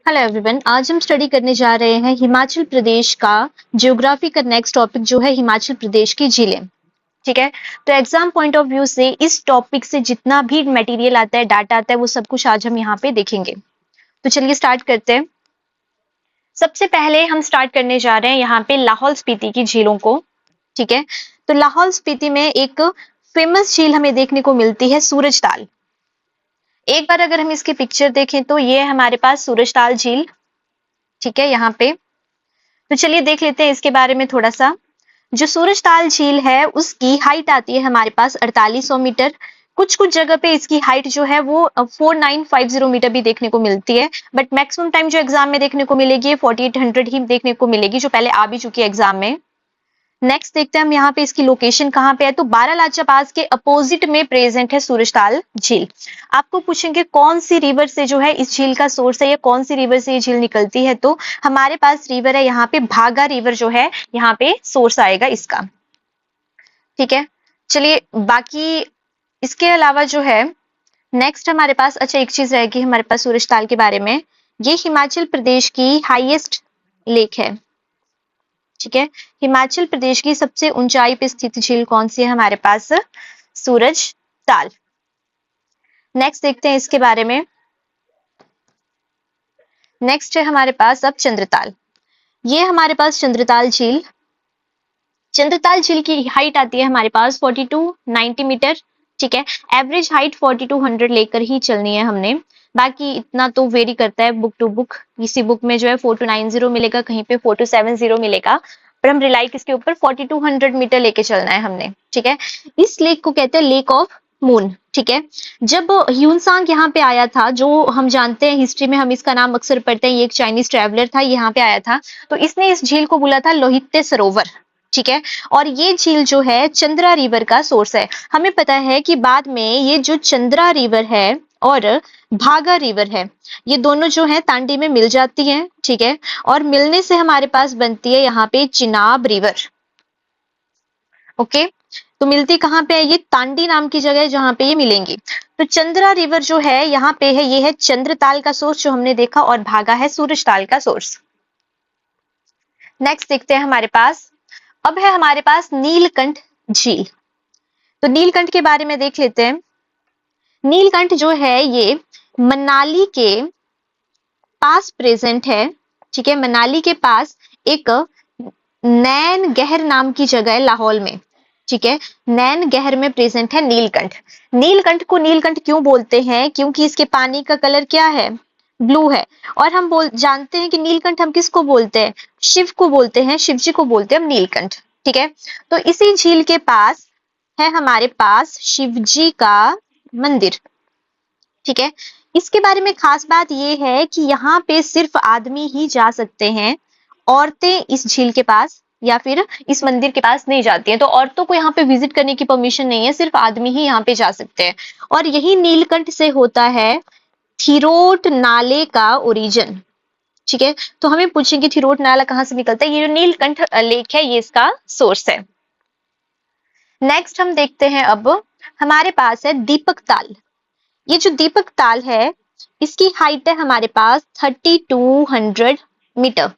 Hello everyone, आज हम study करने जा रहे हैं हिमाचल प्रदेश का ज्योग्राफी का नेक्स्ट टॉपिक जो है हिमाचल प्रदेश की झीलें। ठीक है, तो एग्जाम पॉइंट ऑफ व्यू से इस टॉपिक से जितना भी मटेरियल आता है, डाटा आता है, वो सब कुछ आज हम यहाँ पे देखेंगे। तो चलिए स्टार्ट करते हैं। सबसे पहले हम स्टार्ट करने जा रहे हैं यहाँ पे लाहौल स्पीति की झीलों को। ठीक है, तो लाहौल स्पीति में एक फेमस झील हमें देखने को मिलती है सूरजताल। एक बार अगर हम इसकी पिक्चर देखें तो ये है हमारे पास सूरजताल झील। ठीक है, यहाँ पे तो चलिए देख लेते हैं इसके बारे में थोड़ा सा। जो सूरजताल झील है उसकी हाइट आती है हमारे पास 4800 मीटर। कुछ कुछ जगह पे इसकी हाइट जो है वो 4950 मीटर भी देखने को मिलती है, बट मैक्सिमम टाइम जो एग्जाम में देखने को मिलेगी 4800 ही देखने को मिलेगी, जो पहले आ भी चुकी है एग्जाम में। नेक्स्ट देखते हैं हम यहाँ पे इसकी लोकेशन कहाँ पे है। तो बारालाचा पास के अपोजिट में प्रेजेंट है सूरजताल झील। आपको पूछेंगे कौन सी रिवर से जो है इस झील का सोर्स है या कौन सी रिवर से ये झील निकलती है, तो हमारे पास रिवर है यहाँ पे भागा रिवर जो है यहाँ पे सोर्स आएगा इसका। ठीक है, चलिए बाकी इसके अलावा जो है नेक्स्ट हमारे पास अच्छा एक चीज रहेगी हमारे पास सूरजताल के बारे में। ये हिमाचल प्रदेश की हाईएस्ट लेक है। ठीक है, हिमाचल प्रदेश की सबसे ऊंचाई पे स्थित झील कौन सी है हमारे पास? सूरजताल। नेक्स्ट देखते हैं इसके बारे में। नेक्स्ट है हमारे पास अब चंद्रताल। ये हमारे पास चंद्रताल झील। चंद्रताल झील की हाइट आती है हमारे पास 4290 मीटर। ठीक है, एवरेज हाइट 4200 लेकर ही चलनी है हमने, बाकी इतना तो वेरी करता है बुक टू बुक। इसी बुक में जो है 4290 मिलेगा, कहीं पे 4270 मिलेगा, पर हम रिलाई किसके ऊपर 4200 मीटर लेके चलना है हमने। ठीक है, इस लेक को कहते हैं लेक ऑफ मून। ठीक है, जब ह्यूनसांग यहाँ पे आया था, जो हम जानते हैं हिस्ट्री में हम इसका नाम अक्सर पढ़ते हैं, ये एक चाइनीज ट्रेवलर था, यहाँ पे आया था, तो इसने इस झील को बोला था लोहित्य सरोवर। ठीक है, और ये झील जो है चंद्रा रिवर का सोर्स है। हमें पता है कि बाद में ये जो चंद्रा रिवर है और भागा रिवर है, ये दोनों जो है तांडी में मिल जाती हैं। ठीक है, और मिलने से हमारे पास बनती है यहाँ पे चिनाब रिवर। ओके, तो मिलती कहाँ पे है? ये तांडी नाम की जगह है जहां पे ये मिलेंगी। तो चंद्रा रिवर जो है यहाँ पे है, ये है चंद्रताल का सोर्स जो हमने देखा, और भागा है सूरजताल का सोर्स। नेक्स्ट देखते हैं हमारे पास, अब है हमारे पास नीलकंठ झील। तो नीलकंठ के बारे में देख लेते हैं। नीलकंठ जो है ये मनाली के पास प्रेजेंट है। ठीक है, मनाली के पास एक नैन गहर नाम की जगह है लाहौल में। ठीक है, नैन गहर में प्रेजेंट है नीलकंठ। नीलकंठ को नीलकंठ क्यों बोलते हैं? क्योंकि इसके पानी का कलर क्या है? ब्लू है। और हम जानते हैं कि नीलकंठ हम किसको बोलते हैं? शिव को बोलते हैं, शिव जी को बोलते हैं हम नीलकंठ। ठीक है, तो इसी झील के पास है हमारे पास शिव जी का मंदिर। ठीक है, इसके बारे में खास बात यह है कि यहाँ पे सिर्फ आदमी ही जा सकते हैं, औरतें इस झील के पास या फिर इस मंदिर के पास नहीं जाती हैं। तो औरतों को यहाँ पे विजिट करने की परमिशन नहीं है, सिर्फ आदमी ही यहाँ पे जा सकते हैं। और यही नीलकंठ से होता है थिरोट नाले का ओरिजिन। ठीक है, तो हमें पूछेंगे थिरोट नाला कहाँ से निकलता है? ये जो नीलकंठ लेक है ये इसका सोर्स है। नेक्स्ट हम देखते हैं, अब हमारे पास है दीपक ताल। ये जो दीपक ताल है इसकी हाइट है हमारे पास 3200 मीटर।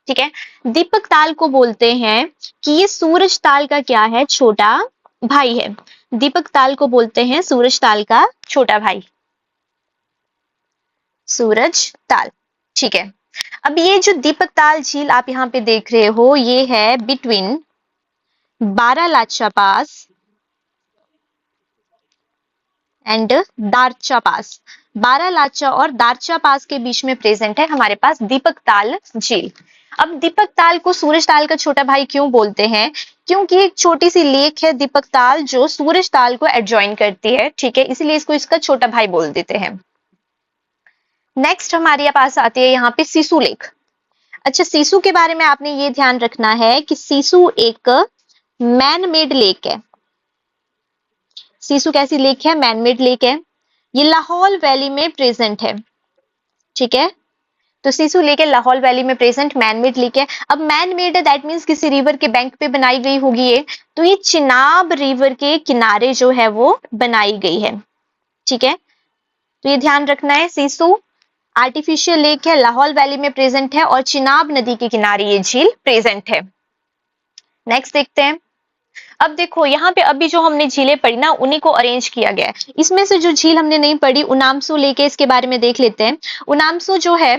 ठीक है, दीपक ताल को बोलते हैं कि ये सूरज ताल का क्या है? छोटा भाई है। दीपक ताल को बोलते हैं सूरज ताल का छोटा भाई, सूरज ताल। ठीक है, अब ये जो दीपक ताल झील आप यहाँ पे देख रहे हो, ये है between Baralacha pass and Darcha pass. Baralacha और दारचा पास के बीच में प्रेजेंट है हमारे पास दीपक ताल झील। अब दीपक ताल को सूरज ताल का छोटा भाई क्यों बोलते हैं? क्योंकि एक छोटी सी लेक है दीपक ताल जो सूरज ताल को एडजॉइन करती है। ठीक है, इसलिए इसको इसका छोटा भाई बोल देते हैं। नेक्स्ट हमारे पास आती है यहाँ पे सीसू लेक। अच्छा, सीसू के बारे में आपने ये ध्यान रखना है कि सीसू एक मैन मेड लेक है। सीसू कैसी लेक है? मैन मेड लेक है। ये लाहौल वैली में प्रेजेंट है। ठीक है, तो सीसू लेक है लाहौल वैली में प्रेजेंट, मैन मेड लेक है। अब मैन मेड है दैट मीन्स किसी रिवर के बैंक पे बनाई गई होगी ये, तो ये चिनाब रिवर के किनारे जो है वो बनाई गई है। ठीक है, तो ये ध्यान रखना है। सीसू आर्टिफिशियल लेक है, लाहौल वैली में प्रेजेंट है और चिनाब नदी के किनारे ये झील प्रेजेंट है। नेक्स्ट देखते हैं। अब देखो यहाँ पे अभी जो हमने झीलें पढ़ी ना उन्हीं को अरेंज किया गया है। इसमें से जो झील हमने नहीं पढ़ी उनामसो लेक है, इसके बारे में देख लेते हैं। उनामसो जो है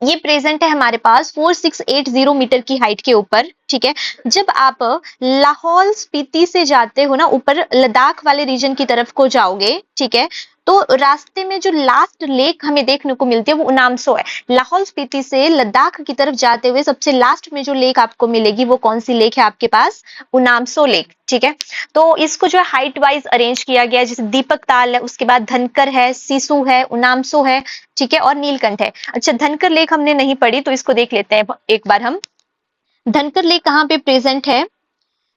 ये प्रेजेंट है हमारे पास 4680 मीटर की हाइट के ऊपर, ठीक है। जब आप लाहौल स्पीति से जाते हो ना ऊपर लद्दाख वाले रीजन की तरफ को जाओगे, ठीक है, तो रास्ते में जो लास्ट लेक हमें देखने को मिलती है वो उनामसो है। लाहौल स्पीति से लद्दाख की तरफ जाते हुए सबसे लास्ट में जो लेक आपको मिलेगी वो कौन सी लेक है आपके पास? उनामसो लेक, ठीक है। तो इसको जो है हाइट वाइज अरेंज किया गया है, जैसे दीपक ताल है, उसके बाद धनकर है, सिसु है, उनामसो है, ठीक है, और नीलकंठ है। अच्छा, धनकर लेक हमने नहीं पढ़ी तो इसको देख लेते हैं एक बार हम। धनकर लेक कहाँ पे प्रेजेंट है?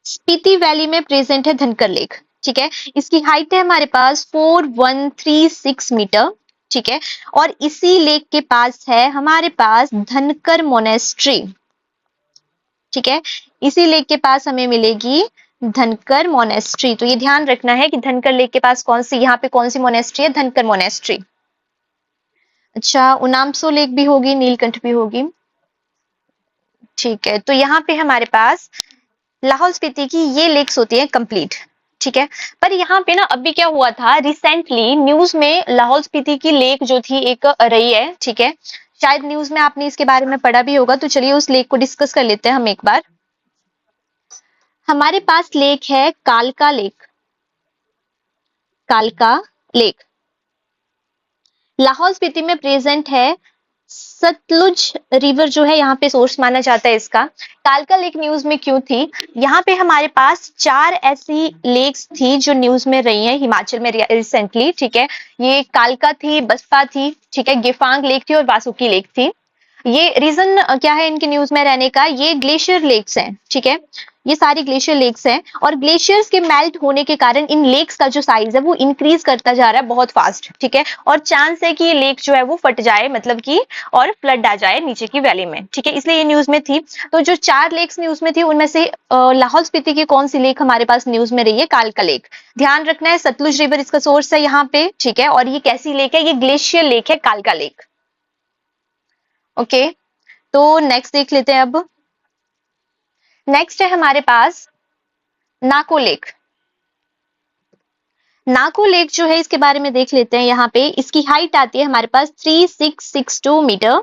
स्पीति वैली में प्रेजेंट है धनकर लेक, ठीक है। इसकी हाइट है हमारे पास 4136 मीटर, ठीक है। और इसी लेक के पास है हमारे पास धनकर मोनेस्ट्री, ठीक है। इसी लेक के पास हमें मिलेगी धनकर मोनेस्ट्री। तो ये ध्यान रखना है कि धनकर लेक के पास कौन सी, यहाँ पे कौन सी मोनेस्ट्री है? धनकर मोनेस्ट्री। अच्छा, उनामसो लेक भी होगी, नीलकंठ भी होगी, ठीक है। तो यहाँ पे हमारे पास लाहौल स्पीति की ये लेक्स होती है कंप्लीट, ठीक है। पर यहाँ पे ना अभी क्या हुआ था, रिसेंटली न्यूज में लाहौल स्पीति की लेक जो थी एक रही है, ठीक है। शायद न्यूज में आपने इसके बारे में पढ़ा भी होगा, तो चलिए उस लेक को डिस्कस कर लेते हैं हम एक बार। हमारे पास लेक है कालका लेक, कालका लेक लाहौल स्पीति में प्रेजेंट है। सतलुज रिवर जो है यहाँ पे सोर्स माना जाता है इसका। कालका लेक न्यूज में क्यों थी? यहाँ पे हमारे पास 4 ऐसी लेक्स थी जो न्यूज में रही हैं हिमाचल में रिसेंटली, ठीक है। ये कालका थी, बसपा थी, ठीक है, गेफांग लेक थी और वासुकी लेक थी। ये रीजन क्या है इनके न्यूज में रहने का? ये ग्लेशियर लेक्स हैं, ठीक है। ये सारी ग्लेशियर लेक्स हैं और ग्लेशियर्स के मेल्ट होने के कारण इन लेक्स का जो साइज है वो इंक्रीज करता जा रहा है बहुत फास्ट, ठीक है। और चांस है कि ये लेक जो है वो फट जाए, मतलब कि और फ्लड आ जाए नीचे की वैली में, ठीक है, इसलिए ये न्यूज में थी। तो जो 4 लेक्स न्यूज में थी उनमें से लाहौल स्पीति की कौन सी लेक हमारे पास न्यूज में रही है? कालका लेक। ध्यान रखना है सतलुज रिवर इसका सोर्स है यहाँ पे, ठीक है। और ये कैसी लेक है? ये ग्लेशियर लेक है, कालका लेक। ओके, तो नेक्स्ट देख लेते हैं। अब नेक्स्ट है हमारे पास नाको लेक। नाको लेक जो है इसके बारे में देख लेते हैं। यहाँ पे इसकी हाइट आती है हमारे पास 3662 मीटर।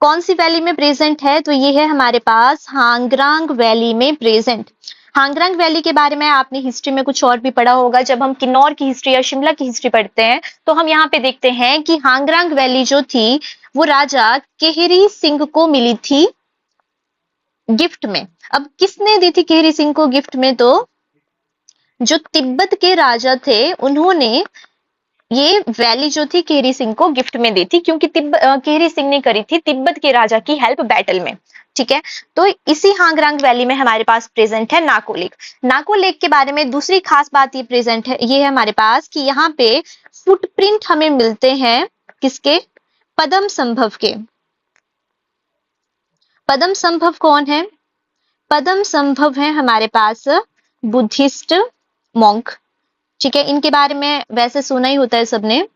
कौन सी वैली में प्रेजेंट है? तो ये है हमारे पास हांगरांग वैली में प्रेजेंट। हांगरांग वैली के बारे में आपने हिस्ट्री में कुछ और भी पढ़ा होगा। जब हम किन्नौर की हिस्ट्री या शिमला की हिस्ट्री पढ़ते हैं तो हम यहाँ पे देखते हैं कि हांगरांग वैली जो थी वो राजा केहरी सिंह को मिली थी गिफ्ट में। अब किसने दी थी केहरी सिंह को गिफ्ट में? तो जो तिब्बत के राजा थे उन्होंने ये वैली जो थी केहरी सिंह को गिफ्ट में दी थी, क्योंकि केहरी सिंह ने करी थी तिब्बत के राजा की हेल्प बैटल में, ठीक है। तो इसी हांगरांग वैली में हमारे पास प्रेजेंट है नाको लेक। नाको लेक के बारे में दूसरी खास बात ये प्रेजेंट है, ये है हमारे पास कि यहाँ पे फुटप्रिंट हमें मिलते हैं किसके? पद्म संभव के। पद्म संभव कौन है? पद्म संभव है हमारे पास बुद्धिस्ट मॉन्क, ठीक है। इनके बारे में वैसे सुना ही होता है सबने।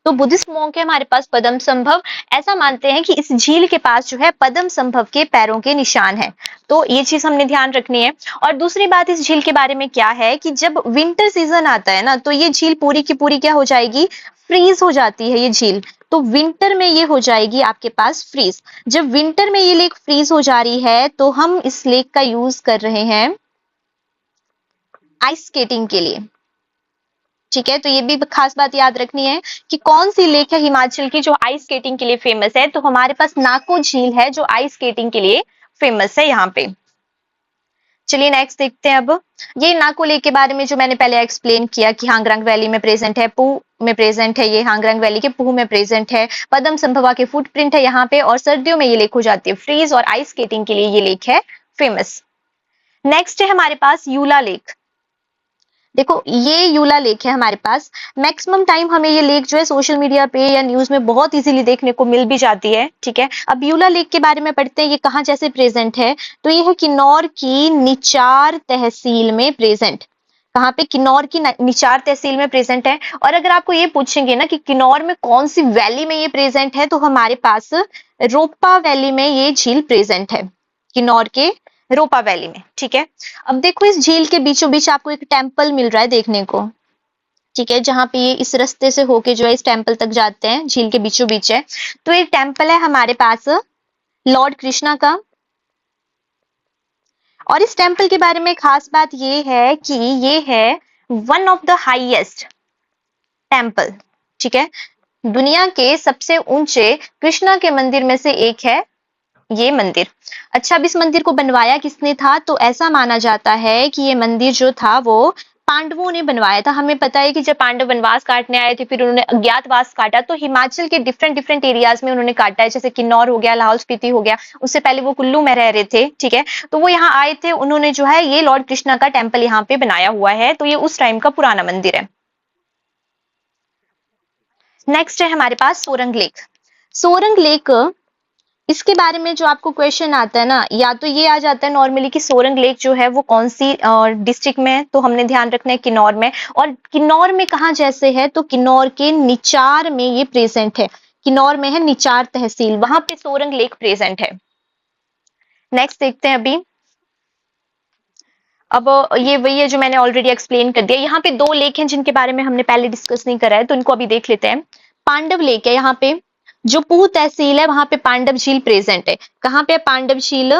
तो बुद्धिस्ट मॉन्क है हमारे पास पद्म संभव। ऐसा मानते हैं कि इस झील के पास जो है पद्म संभव के पैरों के निशान है। तो ये चीज हमने ध्यान रखनी है। और दूसरी बात इस झील के बारे में क्या है कि जब विंटर सीजन आता है ना तो ये झील पूरी की पूरी क्या हो जाएगी? फ्रीज हो जाती है ये झील। तो विंटर में ये हो जाएगी आपके पास फ्रीज। जब विंटर में ये लेक फ्रीज हो जा रही है तो हम इस लेक का यूज कर रहे हैं आइस स्केटिंग के लिए, ठीक है। तो ये भी खास बात याद रखनी है कि कौन सी लेक है हिमाचल की जो आइस स्केटिंग के लिए फेमस है। तो हमारे पास नाको झील है जो आइस स्केटिंग के लिए फेमस है यहाँ पे। चलिए नेक्स्ट देखते हैं। अब ये नाको लेक के बारे में जो मैंने पहले एक्सप्लेन किया कि हांगरांग वैली में प्रेजेंट है, पूह में प्रेजेंट है, ये हांगरांग वैली के पूह में प्रेजेंट है। पद्म संभवा के फुटप्रिंट है यहाँ पे और सर्दियों में ये लेक हो जाती है फ्रीज और आइस स्केटिंग के लिए ये लेक है फेमस। नेक्स्ट है हमारे पास यूला लेक। देखो ये यूला लेक है हमारे पास। मैक्सिमम टाइम हमें ये लेक जो है सोशल मीडिया पे या न्यूज में बहुत इजीली देखने को मिल भी जाती है, ठीक है। अब यूला लेक के बारे में पढ़ते हैं, ये कहाँ जैसे प्रेजेंट है? तो ये है किन्नौर की निचार तहसील में प्रेजेंट। कहाँ पे? किन्नौर की निचार तहसील में प्रेजेंट है। और अगर आपको ये पूछेंगे ना कि किन्नौर में कौन सी वैली में ये प्रेजेंट है, तो हमारे पास रोपा वैली में ये झील प्रेजेंट है, किन्नौर के रोपा वैली में। ठीक है, अब देखो इस झील के बीचों बीच आपको एक टेम्पल मिल रहा है देखने को। ठीक है, जहां पे ये इस रास्ते से होके जो है इस टेम्पल तक जाते हैं, झील के बीचों बीच है। तो एक टेम्पल है हमारे पास लॉर्ड कृष्णा का। और इस टेम्पल के बारे में खास बात ये है कि ये है one of the highest temple. ठीक है, दुनिया के सबसे ऊंचे कृष्णा के मंदिर में से एक है ये मंदिर। अच्छा, अब इस मंदिर को बनवाया किसने था? तो ऐसा माना जाता है कि ये मंदिर जो था वो पांडवों ने बनवाया था। हमें पता है कि जब पांडव वनवास काटने आए थे, फिर उन्होंने अज्ञातवास काटा, तो हिमाचल के डिफरेंट डिफरेंट एरियाज में उन्होंने काटा है, जैसे किन्नौर हो गया, लाहौल स्पीति हो गया। उससे पहले वो कुल्लू में रह रहे थे। ठीक है, तो वो यहाँ आए थे, उन्होंने जो है ये लॉर्ड कृष्णा का टेम्पल यहाँ पे बनाया हुआ है। तो ये उस टाइम का पुराना मंदिर है। नेक्स्ट है हमारे पास सोरंग लेक। सोरंग लेक, इसके बारे में जो आपको क्वेश्चन आता है ना, या तो ये आ जाता है नॉर्मली कि सोरंग लेक जो है वो कौन सी डिस्ट्रिक्ट में है, तो हमने ध्यान रखना है किन्नौर में। और किन्नौर में कहाँ जैसे है, तो किन्नौर के निचार में ये प्रेजेंट है। किन्नौर में है निचार तहसील, वहां पे सोरंग लेक प्रेजेंट है। नेक्स्ट देखते हैं अभी। अब ये वही है जो मैंने ऑलरेडी एक्सप्लेन कर दिया। यहाँ पे दो लेक हैं जिनके बारे में हमने पहले डिस्कस नहीं करा है, तो इनको अभी देख लेते हैं। पांडव लेक है यहाँ पे, जो पूह तहसील है वहां पे पांडव झील प्रेजेंट है। कहाँ पे? पांडव झील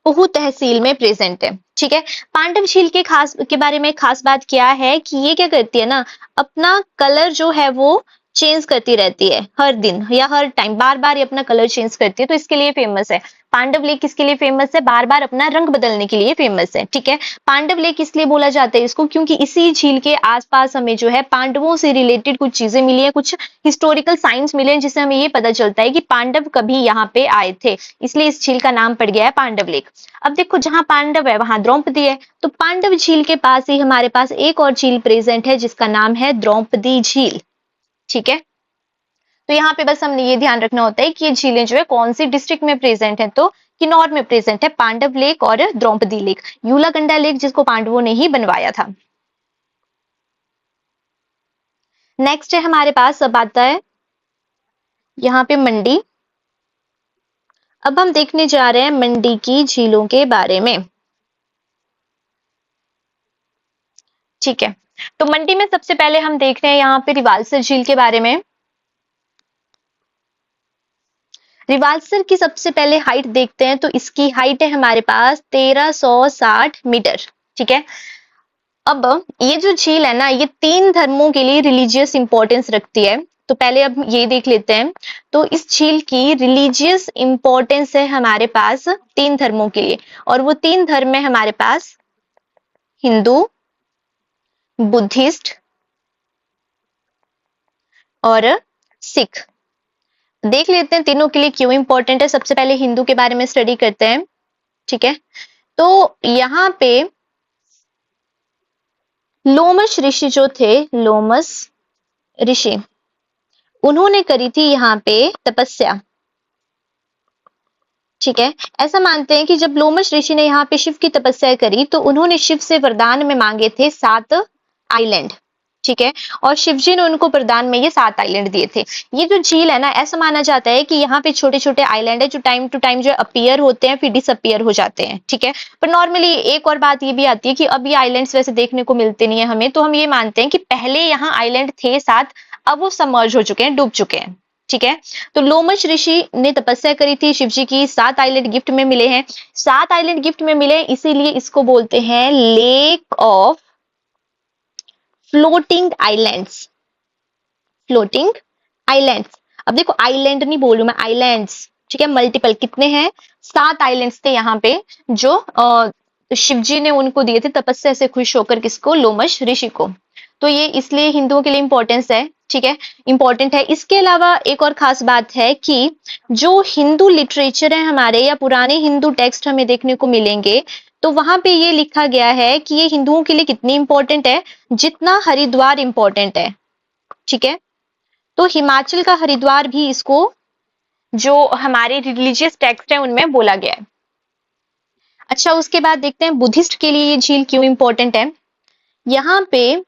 पूह तहसील में प्रेजेंट है। ठीक है, पांडव झील के बारे में खास बात क्या है कि ये क्या करती है ना, अपना कलर जो है वो चेंज करती रहती है हर दिन या हर टाइम, बार बार ये अपना कलर चेंज करती है, तो इसके लिए फेमस है। पांडव लेक किसके लिए फेमस है? बार बार अपना रंग बदलने के लिए फेमस है। ठीक है, पांडव लेक इसलिए बोला जाता है इसको क्योंकि इसी झील के आसपास हमें जो है पांडवों से रिलेटेड कुछ चीजें मिली है, कुछ हिस्टोरिकल साइंस मिले हैं, जिससे हमें ये पता चलता है कि पांडव कभी यहाँ पे आए थे, इसलिए इस झील का नाम पड़ गया है पांडव लेक। अब देखो, जहां पांडव है वहां द्रौपदी है, तो पांडव झील के पास ही हमारे पास एक और झील प्रेजेंट है जिसका नाम है द्रौपदी झील। ठीक है, तो यहाँ पे बस हमने ये ध्यान रखना होता है कि ये झीलें जो है कौन सी डिस्ट्रिक्ट में प्रेजेंट है, तो किन्नौर में प्रेजेंट है पांडव लेक और द्रौपदी लेक, यूलाकंडा लेक जिसको पांडवों ने ही बनवाया था। नेक्स्ट है हमारे पास, अब आता है यहाँ पे मंडी। अब हम देखने जा रहे हैं मंडी की झीलों के बारे में। ठीक है, तो मंडी में सबसे पहले हम देख रहे हैं यहाँ पे रिवालसर झील के बारे में। रिवालसर की सबसे पहले हाइट देखते हैं, तो इसकी हाइट है हमारे पास 1360 मीटर। ठीक है, अब ये जो झील है ना, ये 3 धर्मों के लिए रिलीजियस इंपॉर्टेंस रखती है। तो पहले अब ये देख लेते हैं, तो इस झील की रिलीजियस इंपॉर्टेंस है हमारे पास 3 धर्मों के लिए, और वो 3 धर्म है हमारे पास हिंदू, बुद्धिस्ट और सिख। देख लेते हैं तीनों के लिए क्यों इंपॉर्टेंट है। सबसे पहले हिंदू के बारे में स्टडी करते हैं। ठीक है, तो यहाँ पे लोमश ऋषि जो थे, लोमस ऋषि, उन्होंने करी थी यहाँ पे तपस्या। ठीक है, ऐसा मानते हैं कि जब लोमश ऋषि ने यहाँ पे शिव की तपस्या करी, तो उन्होंने शिव से वरदान में मांगे थे 7 आइलैंड। ठीक है, और शिवजी ने उनको वरदान में ये 7 आइलैंड दिए थे। ये जो झील है ना, ऐसा माना जाता है कि यहाँ पे छोटे छोटे आइलैंड है जो टाइम टू टाइम जो अपीयर होते हैं फिर डिसअपीयर हो जाते हैं। ठीक है, पर नॉर्मली एक और बात ये भी आती है कि अब ये आइलैंड्स वैसे देखने को मिलते नहीं है हमें, तो हम ये मानते हैं कि पहले यहाँ आइलैंड थे 7, अब वो सबमर्ज हो चुके हैं, डूब चुके हैं। ठीक है, तो लोमश ऋषि ने तपस्या करी थी, शिवजी की 7 आइलैंड गिफ्ट में मिले हैं। 7 आइलैंड गिफ्ट में मिले, इसीलिए इसको बोलते हैं lake of floating islands. Floating islands. अब देखो, आइलैंड नहीं बोलूं मैं, आइलैंड्स। ठीक है, मल्टीपल कितने हैं? 7 आइलैंड्स थे यहाँ पे, जो शिवजी ने उनको दिए थे तपस्या से खुश होकर, किसको? लोमश ऋषि को। तो ये इसलिए हिंदुओं के लिए इंपॉर्टेंस है। ठीक है, इंपॉर्टेंट है। इसके अलावा एक और खास बात है कि जो हिंदू लिटरेचर है हमारे, या पुराने हिंदू टेक्स्ट हमें देखने को मिलेंगे, तो वहां पे ये लिखा गया है कि ये हिंदुओं के लिए कितनी इंपॉर्टेंट है, जितना हरिद्वार इंपॉर्टेंट है। ठीक है, तो हिमाचल का हरिद्वार भी इसको, जो हमारे रिलीजियस टेक्स्ट है उनमें बोला गया है। अच्छा, उसके बाद देखते हैं बुद्धिस्ट के लिए ये झील क्यों इंपॉर्टेंट है। यहाँ पे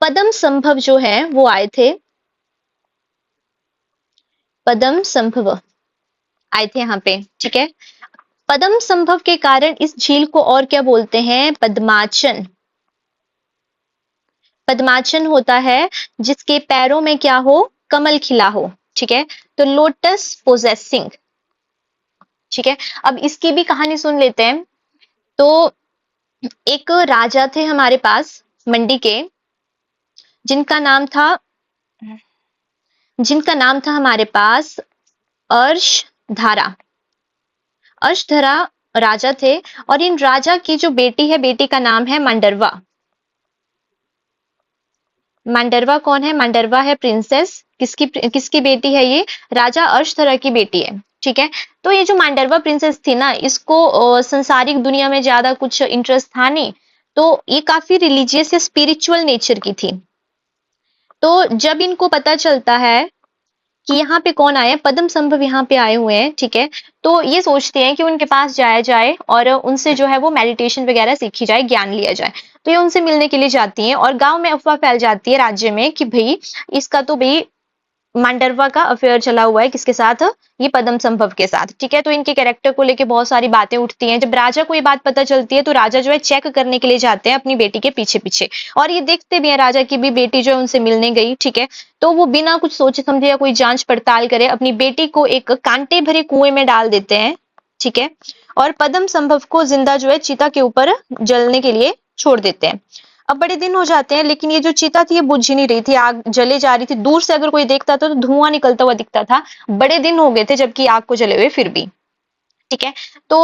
पद्म संभव जो है वो आए थे, पद्म संभव आए थे यहाँ पे, ठीक है। पद्म संभव के कारण इस झील को और क्या बोलते हैं, पद्माचन। पद्माचन होता है जिसके पैरों में क्या हो, कमल खिला हो, ठीक है। तो लोटस पोजेसिंग, ठीक है। अब इसकी भी कहानी सुन लेते हैं। तो एक राजा थे हमारे पास मंडी के, जिनका नाम था हमारे पास अर्शधारा। अर्शधारा राजा थे और इन राजा की जो बेटी है, बेटी का नाम है मांडरवा। मांडरवा कौन है, मांडरवा है प्रिंसेस, किसकी बेटी है ये, राजा अर्शधरा की बेटी है, ठीक है। तो ये जो मांडरवा प्रिंसेस थी ना, इसको संसारिक दुनिया में ज्यादा कुछ इंटरेस्ट था नहीं, तो ये काफी रिलीजियस या स्पिरिचुअल नेचर की थी। तो जब इनको पता चलता है कि यहाँ पे कौन आए, पद्म संभव यहाँ पे आए हुए हैं, ठीक है, तो ये सोचते हैं कि उनके पास जाया जाए और उनसे जो है वो मेडिटेशन वगैरह सीखी जाए, ज्ञान लिया जाए। तो ये उनसे मिलने के लिए जाती हैं और गांव में अफवाह फैल जाती है राज्य में कि भाई इसका तो भाई मांडरवा का अफेयर चला हुआ है, किसके साथ, ये पद्म संभव के साथ, ठीक है। तो इनके कैरेक्टर को लेके बहुत सारी बातें उठती हैं। जब राजा को ये बात पता चलती है तो राजा जो है चेक करने के लिए जाते हैं अपनी बेटी के पीछे पीछे, और ये देखते भी हैं राजा की भी बेटी जो है उनसे मिलने गई, ठीक है। तो वो बिना कुछ सोचे समझे या कोई जांच पड़ताल करे अपनी बेटी को एक कांटे भरे कुएं में डाल देते हैं, ठीक है, और पद्म संभव को जिंदा जो है चिता के ऊपर जलने के लिए छोड़ देते हैं। अब बड़े दिन हो जाते हैं लेकिन ये जो चिता थी ये बुझ ही नहीं रही थी, आग जले जा रही थी। दूर से अगर कोई देखता था तो धुआं निकलता हुआ दिखता था। बड़े दिन हो गए थे जबकि आग को जले हुए फिर भी, ठीक है। तो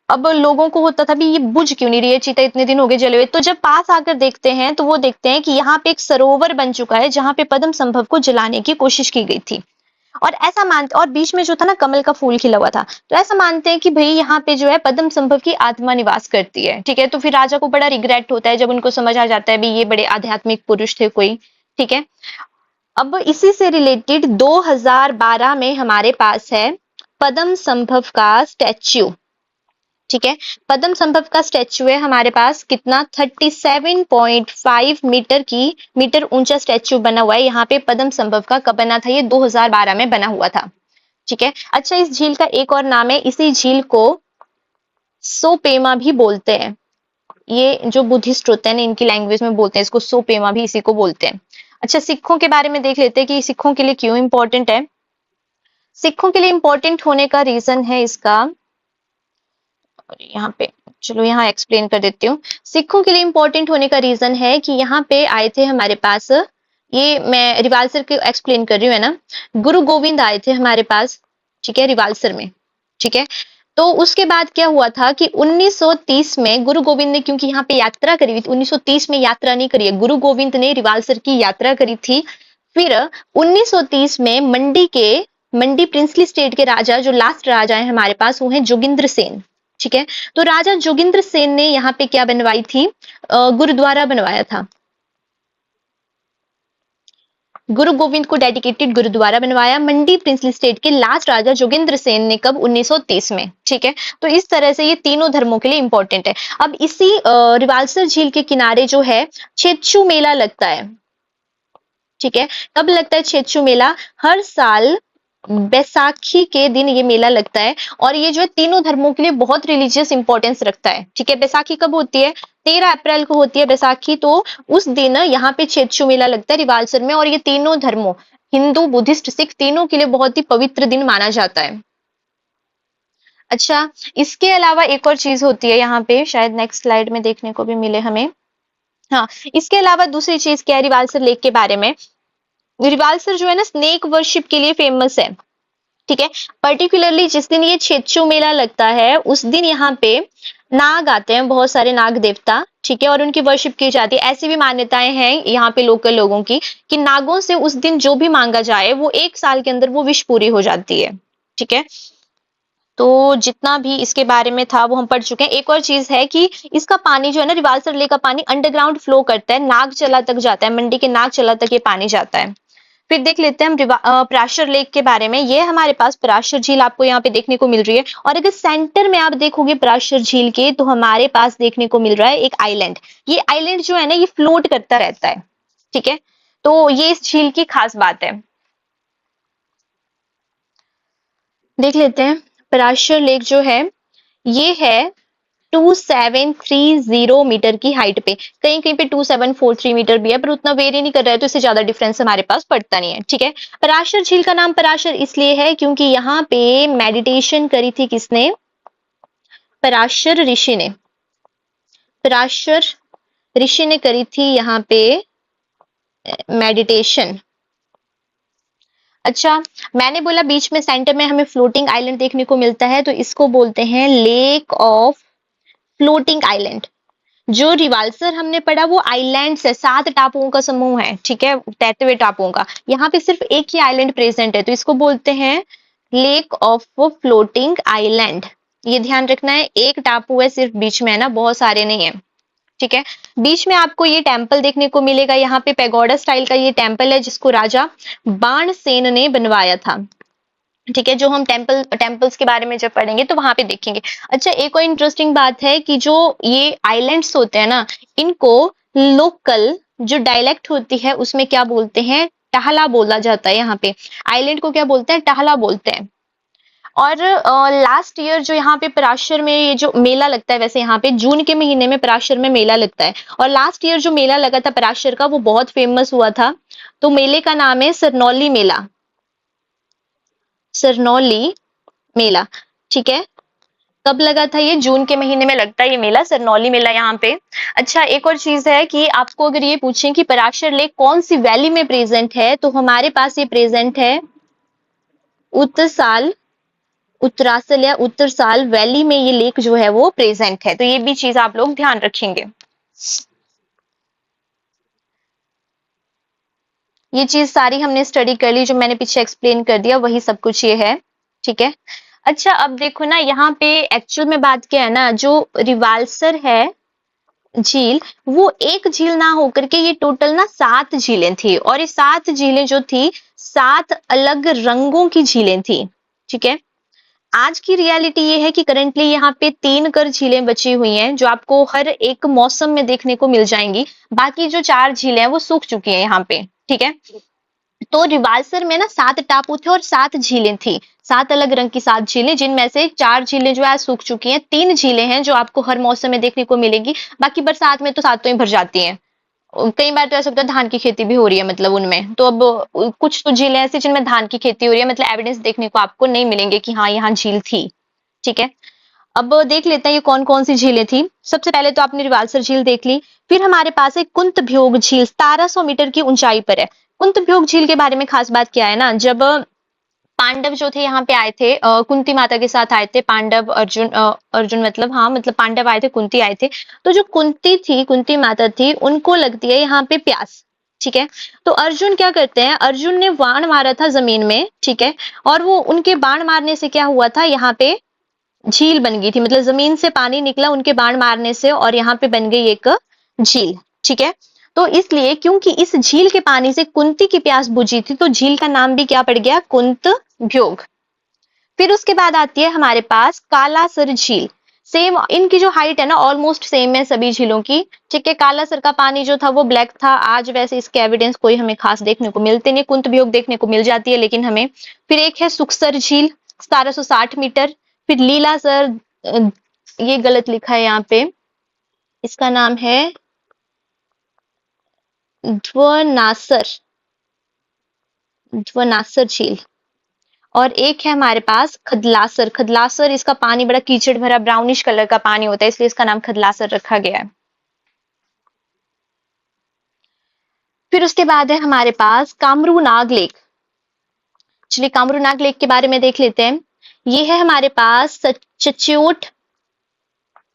अब लोगों को होता था भी ये बुझ क्यों नहीं रही है चिता, इतने दिन हो गए जले हुए। तो जब पास आकर देखते हैं तो वो देखते हैं कि यहाँ पे एक सरोवर बन चुका है जहां पे पद्म संभव को जलाने की कोशिश की गई थी। और ऐसा मानते, और बीच में जो था ना कमल का फूल खिला हुआ था, तो ऐसा मानते हैं कि भाई यहाँ पे जो है पद्म संभव की आत्मा निवास करती है, ठीक है। तो फिर राजा को बड़ा रिग्रेट होता है जब उनको समझ आ जाता है भी ये बड़े आध्यात्मिक पुरुष थे कोई, ठीक है। अब इसी से रिलेटेड 2012 में हमारे पास है पद्म संभव का स्टैच्यू, ठीक है। पद्म संभव का स्टैच्यू है हमारे पास, कितना, 37.5 मीटर ऊंचा स्टैच्यू बना हुआ है यहाँ पे पद्म संभव का। कब बना था ये, 2012 में बना हुआ था, ठीक है। अच्छा, इस झील का एक और नाम है, इसी झील को सोपेमा भी बोलते हैं। ये जो बुद्धिस्ट होते हैं ना इनकी लैंग्वेज में बोलते हैं इसको सोपेमा, भी इसी को बोलते हैं। अच्छा, सिखों के बारे में देख लेते हैं कि सिखों के लिए क्यों इंपॉर्टेंट है। सिखों के लिए इंपॉर्टेंट होने का रीजन है इसका, यहाँ पे चलो यहाँ एक्सप्लेन कर देती हूँ। सिखों के लिए इंपॉर्टेंट होने का रीजन है कि यहाँ पे आए थे हमारे पास, ये मैं रिवालसर के एक्सप्लेन कर रही हूँ है ना, गुरु गोविंद आए थे हमारे पास, ठीक है, रिवालसर में, ठीक है। तो उसके बाद क्या हुआ था कि 1930 में गुरु गोविंद ने, क्योंकि यहाँ पे यात्रा करी हुई थी, 1930 में यात्रा नहीं करी है, गुरु गोविंद ने रिवालसर की यात्रा करी थी। फिर 1930 में मंडी प्रिंसली स्टेट के राजा, जो लास्ट राजा है हमारे पास, वो है जोगिंद्र सेन, ठीक है। तो राजा जोगिंद्र सेन ने यहाँ पे क्या बनवाई थी, गुरुद्वारा बनवाया था। गुरु गोविंद को डेडिकेटेड गुरुद्वारा बनवाया मंडी प्रिंसली स्टेट के लास्ट राजा जोगिंद्र सेन ने, कब, 1930 में, ठीक है। तो इस तरह से ये तीनों धर्मों के लिए इंपॉर्टेंट है। अब इसी रिवालसर झील के किनारे जो है छेच्चू मेला लगता है, ठीक है। कब लगता है छेच्चू मेला, हर साल बैसाखी के दिन ये मेला लगता है, और ये जो है तीनों धर्मों के लिए बहुत रिलीजियस इंपॉर्टेंस रखता है, ठीक है। बैसाखी कब होती है, 13 अप्रैल को होती है बैसाखी। तो उस दिन यहाँ पे छेच्चू मेला लगता है रिवालसर में, और ये तीनों धर्मों, हिंदू, बुद्धिस्ट, सिख, तीनों के लिए बहुत ही पवित्र दिन माना जाता है। अच्छा, इसके अलावा एक और चीज होती है यहाँ पे, शायद नेक्स्ट स्लाइड में देखने को भी मिले हमें। हाँ, इसके अलावा दूसरी चीज क्या है रिवालसर लेक के बारे में, रिवालसर जो है ना स्नेक वर्शिप के लिए फेमस है, ठीक है। पर्टिकुलरली जिस दिन ये छेच्चू मेला लगता है उस दिन यहाँ पे नाग आते हैं, बहुत सारे नाग देवता, ठीक है, और उनकी वर्शिप की जाती है। ऐसी भी मान्यताएं हैं यहाँ पे लोकल लोगों की कि नागों से उस दिन जो भी मांगा जाए वो 1 साल के अंदर वो विश पूरी हो जाती है, ठीक है। तो जितना भी इसके बारे में था वो हम पढ़ चुके हैं। एक और चीज है कि इसका पानी जो है ना, रिवालसर लेक का पानी अंडरग्राउंड फ्लो करता है, नागचला तक जाता है, मंडी के नागचला तक ये पानी जाता है। फिर देख लेते हैं हम पराशर लेक के बारे में। ये हमारे पास पराशर झील आपको यहाँ पे देखने को मिल रही है, और अगर सेंटर में आप देखोगे पराशर झील के तो हमारे पास देखने को मिल रहा है एक आइलैंड। ये आइलैंड जो है ना ये फ्लोट करता रहता है, ठीक है, तो ये इस झील की खास बात है। देख लेते हैं पराशर लेक जो है ये है 2730 मीटर की हाइट पे, कहीं कहीं पे 2743 मीटर भी है, पर उतना वेरी नहीं कर रहा है तो इससे ज्यादा डिफरेंस हमारे पास पड़ता नहीं है, ठीक है। पराशर झील का नाम पराशर इसलिए है क्योंकि यहाँ पे मेडिटेशन करी थी किसने? पराशर ऋषि ने। पराशर ऋषि ने करी थी यहाँ पे मेडिटेशन। अच्छा, मैंने बोला बीच में सेंटर में हमें फ्लोटिंग आइलैंड देखने को मिलता है, तो इसको बोलते हैं लेक ऑफ फ्लोटिंग आइलैंड। जो रिवाल्सर हमने पढ़ा वो आइलैंड्स है, 7 टापुओं का समूह है, ठीक है, तैरते हुए टापुओं का। यहाँ पे सिर्फ एक ही आइलैंड प्रेजेंट है, तो इसको बोलते हैं लेक ऑफ फ्लोटिंग आइलैंड। ये ध्यान रखना है, एक टापू है सिर्फ बीच में, है ना, बहुत सारे नहीं है, ठीक है। बीच में आपको ये टेम्पल देखने को मिलेगा, यहाँ पे पैगोडा स्टाइल का ये टेम्पल है जिसको राजा बाणसेन ने बनवाया था, ठीक है। जो हम टेम्पल्स के बारे में जब पढ़ेंगे तो वहां पे देखेंगे। अच्छा, एक और इंटरेस्टिंग बात है कि जो ये आइलैंड्स होते हैं ना, इनको लोकल जो डायलेक्ट होती है उसमें क्या बोलते हैं? टहला बोला जाता है। यहाँ पे आइलैंड को क्या बोलते हैं? टहला बोलते हैं। और लास्ट ईयर जो यहाँ पे पराशर में ये जो मेला लगता है, वैसे यहाँ पे जून के महीने में पराशर में मेला लगता है, और लास्ट ईयर जो मेला लगा था पराशर का वो बहुत फेमस हुआ था, तो मेले का नाम है सरनौली मेला। सरनौली मेला, ठीक है। कब लगा था? ये जून के महीने में लगता है ये मेला, सरनौली मेला यहाँ पे। अच्छा, एक और चीज है कि आपको अगर ये पूछें कि पराशर लेक कौन सी वैली में प्रेजेंट है, तो हमारे पास ये प्रेजेंट है उत्तरसाल, उत्तरासल या उत्तरसाल वैली में ये लेक जो है वो प्रेजेंट है, तो ये भी चीज आप लोग ध्यान रखेंगे। ये चीज सारी हमने स्टडी कर ली, जो मैंने पीछे एक्सप्लेन कर दिया वही सब कुछ ये है, ठीक है। अच्छा, अब देखो ना यहाँ पे एक्चुअल में बात क्या है ना, जो रिवाल्सर है झील, वो एक झील ना होकर के ये टोटल ना 7 झीलें थी, और ये 7 झीलें जो थी 7 अलग रंगों की झीलें थी, ठीक है। आज की रियलिटी ये है कि करंटली यहाँ पे 3 कर झीलें बची हुई हैं जो आपको हर एक मौसम में देखने को मिल जाएंगी। बाकी जो 4 झीलें हैं वो सूख चुकी हैं यहाँ पे, ठीक है। तो रिवाल्सर में ना 7 टापू थे और 7 झीलें थी, 7 अलग रंग की 7 झीलें, जिनमें से 4 झीलें जो है सूख चुकी हैं, 3 झीलें हैं जो आपको हर मौसम में देखने को मिलेंगी। बाकी बरसात में तो सातों ही भर जाती हैं। कई बार तो ऐसा होता है धान की खेती भी हो रही है मतलब उनमें, तो अब कुछ तो झीलें ऐसी जिनमें धान की खेती हो रही है, मतलब एविडेंस देखने को आपको नहीं मिलेंगे कि हाँ यहाँ झील थी, ठीक है। अब देख लेते हैं ये कौन कौन सी झीलें थी। सबसे पहले तो आपने रिवाल्सर झील देख ली, फिर हमारे पास एक कुंतभ्योग झील 1700 मीटर की ऊंचाई पर है। कुंतभ्योग झील के बारे में खास बात क्या है ना, जब पांडव जो थे यहाँ पे आए थे, कुंती माता के साथ आए थे पांडव, अर्जुन, अर्जुन मतलब हाँ मतलब पांडव आए थे, कुंती आए थे, तो जो कुंती थी, कुंती माता थी, उनको लगती है यहाँ पे प्यास, ठीक है। तो अर्जुन क्या करते हैं, अर्जुन ने बाण मारा था जमीन में, ठीक है, और वो उनके बाण मारने से क्या हुआ था, यहाँ पे झील बन गई थी, मतलब जमीन से पानी निकला उनके बाण मारने से और यहाँ पे बन गई एक झील, ठीक है। तो इसलिए क्योंकि इस झील के पानी से कुंती की प्यास बुझी थी, तो झील का नाम भी क्या पड़ गया, कुंतभ्योग। फिर उसके बाद आती है हमारे पास कालासर झील। सेम इनकी जो हाइट है ना ऑलमोस्ट सेम है सभी झीलों की, ठीक है। कालासर का पानी जो था वो ब्लैक था, आज वैसे इसके एविडेंस कोई हमें खास देखने को मिलते नहीं, कुंतभ्योग देखने को मिल जाती है लेकिन हमें। फिर एक है सुखसर झील 1760 मीटर। फिर लीलासर, ये गलत लिखा है यहाँ पे, इसका नाम है ध्वनासर, ध्वनासर झील। और एक है हमारे पास खदलासर, खदलासर इसका पानी बड़ा कीचड़ भरा ब्राउनिश कलर का पानी होता है, इसलिए इसका नाम खदलासर रखा गया है। फिर उसके बाद है हमारे पास कामरूनाग लेक। चलिए कामरूनाग लेक के बारे में देख लेते हैं। ये है हमारे पास चच्योट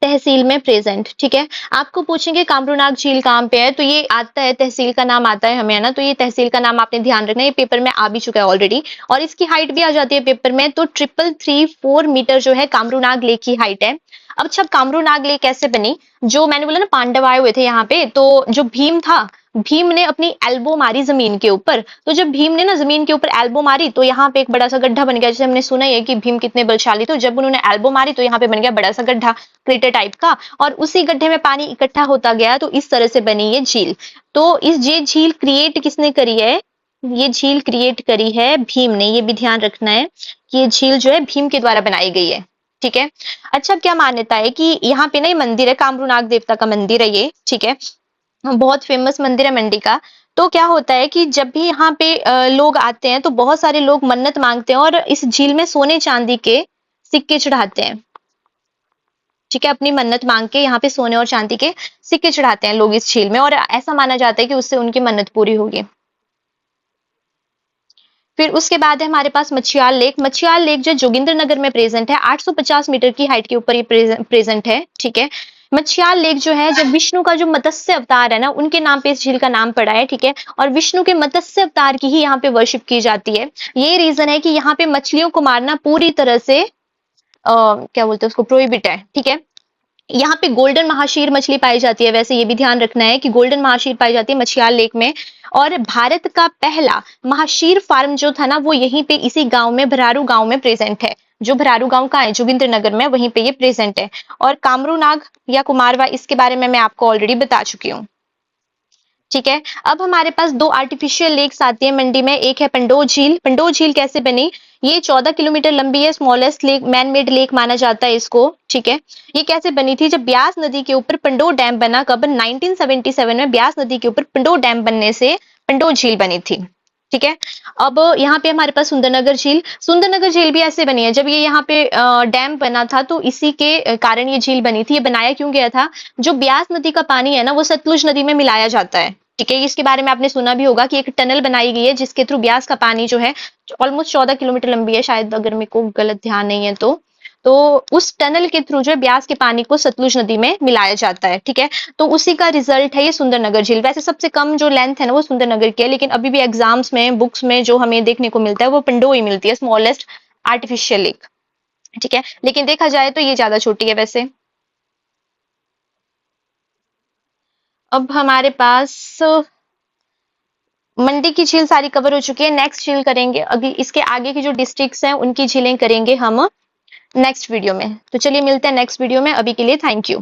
तहसील में प्रेजेंट, ठीक है। आपको पूछेंगे कामरूनाग झील कहाँ पे है, तो ये आता है, तहसील का नाम आता है हमें, है ना, तो ये तहसील का नाम आपने ध्यान रखना है, ये पेपर में आ भी चुका है ऑलरेडी, और इसकी हाइट भी आ जाती है पेपर में, तो 3334 मीटर जो है कामरूनाग लेक की हाइट है। अब अच्छा, कामरूनाग लेक कैसे बनी? जो मैंने बोला ना पांडव आए हुए थे यहाँ पे, तो जो भीम था भीम ने अपनी एल्बो मारी जमीन के ऊपर। तो जब भीम ने ना जमीन के ऊपर एल्बो मारी तो यहाँ पे एक बड़ा सा गड्ढा बन गया। जैसे हमने सुना ही है कि भीम कितने बलशाली, तो जब उन्होंने एल्बो मारी तो यहाँ पे बन गया बड़ा सा गड्ढा, क्रेटर टाइप का, और उसी गड्ढे में पानी इकट्ठा होता गया, तो इस तरह से बनी ये झील। तो ये झील क्रिएट किसने करी है? ये झील क्रिएट करी है भीम ने। ये भी ध्यान रखना है कि ये झील जो है भीम के द्वारा बनाई गई है। ठीक है। अच्छा, क्या मान्यता है कि यहाँ पे ना ये मंदिर है, कामरूनाग देवता का मंदिर है ये। ठीक है, बहुत फेमस मंदिर है मंडी का। तो क्या होता है कि जब भी यहाँ पे लोग आते हैं तो बहुत सारे लोग मन्नत मांगते हैं और इस झील में सोने चांदी के सिक्के चढ़ाते हैं। ठीक है, अपनी मन्नत मांग के यहाँ पे सोने और चांदी के सिक्के चढ़ाते हैं लोग इस झील में, और ऐसा माना जाता है कि उससे उनकी मन्नत पूरी होगी। फिर उसके बाद है हमारे पास मछियाल लेक। मछियाल लेक जो जोगिंद्रनगर में प्रेजेंट है, 850 मीटर की हाइट के ऊपर ये प्रेजेंट है। ठीक है, मछियाल लेक जो है, जब विष्णु का जो मत्स्य अवतार है ना, उनके नाम पे इस झील का नाम पड़ा है। ठीक है, और विष्णु के मत्स्य अवतार की ही यहाँ पे वर्शिप की जाती है। ये रीजन है कि यहाँ पे मछलियों को मारना पूरी तरह से क्या बोलते हैं उसको, प्रोहिबिट है। ठीक है, यहाँ पे गोल्डन महाशीर मछली पाई जाती है। वैसे ये भी ध्यान रखना है कि गोल्डन महाशीर पाई जाती है मछियाल लेक में। और भारत का पहला महाशीर फार्म जो था ना, वो यहीं पे इसी गांव में, भरारू गांव में प्रेजेंट है। जो भरारू गांव का है जोगिंद्रनगर में, वहीं पे ये प्रेजेंट है। और कामरूनाग या कुमारवा, इसके बारे में मैं आपको ऑलरेडी बता चुकी हूँ। ठीक है, अब हमारे पास दो आर्टिफिशियल लेक्स आती है मंडी में। एक है पंडोह झील। पंडोह झील कैसे बनी? ये 14 किलोमीटर लंबी है, smallest lake, man made lake माना जाता है इसको। ठीक है, ये कैसे बनी थी? जब ब्यास नदी के ऊपर पंडोह डैम बना, कब? 1977 में ब्यास नदी के ऊपर पंडोह डैम बनने से पंडोह झील बनी थी। ठीक है, अब यहाँ पे हमारे पास सुंदरनगर झील। सुंदरनगर झील भी ऐसे बनी है, जब ये यहाँ पे डैम बना था तो इसी के कारण ये झील बनी थी। ये बनाया क्यों गया था? जो ब्यास नदी का पानी है ना, वो सतलुज नदी में मिलाया जाता है। ठीक है, इसके बारे में आपने सुना भी होगा कि एक टनल बनाई गई है जिसके थ्रू ब्यास का पानी जो है, ऑलमोस्ट 14 किलोमीटर लंबी है शायद, अगर मेरे को गलत ध्यान नहीं है तो उस टनल के थ्रू जो है ब्यास के पानी को सतलुज नदी में मिलाया जाता है। ठीक है, तो उसी का रिजल्ट है ये सुंदरनगर झील। वैसे सबसे कम जो लेंथ है ना, वो सुंदरनगर की है, लेकिन अभी भी एग्जाम्स में, बुक्स में जो हमें देखने को मिलता है वो पंडोह ही मिलती है, स्मॉलेस्ट आर्टिफिशियल लेक। ठीक है, लेकिन देखा जाए तो ये ज्यादा छोटी है वैसे। अब हमारे पास मंडी की झील सारी कवर हो चुकी है। नेक्स्ट झील करेंगे, अभी इसके आगे की जो डिस्ट्रिक्ट्स हैं उनकी झीलें करेंगे हम नेक्स्ट वीडियो में। तो चलिए मिलते हैं नेक्स्ट वीडियो में, अभी के लिए थैंक यू।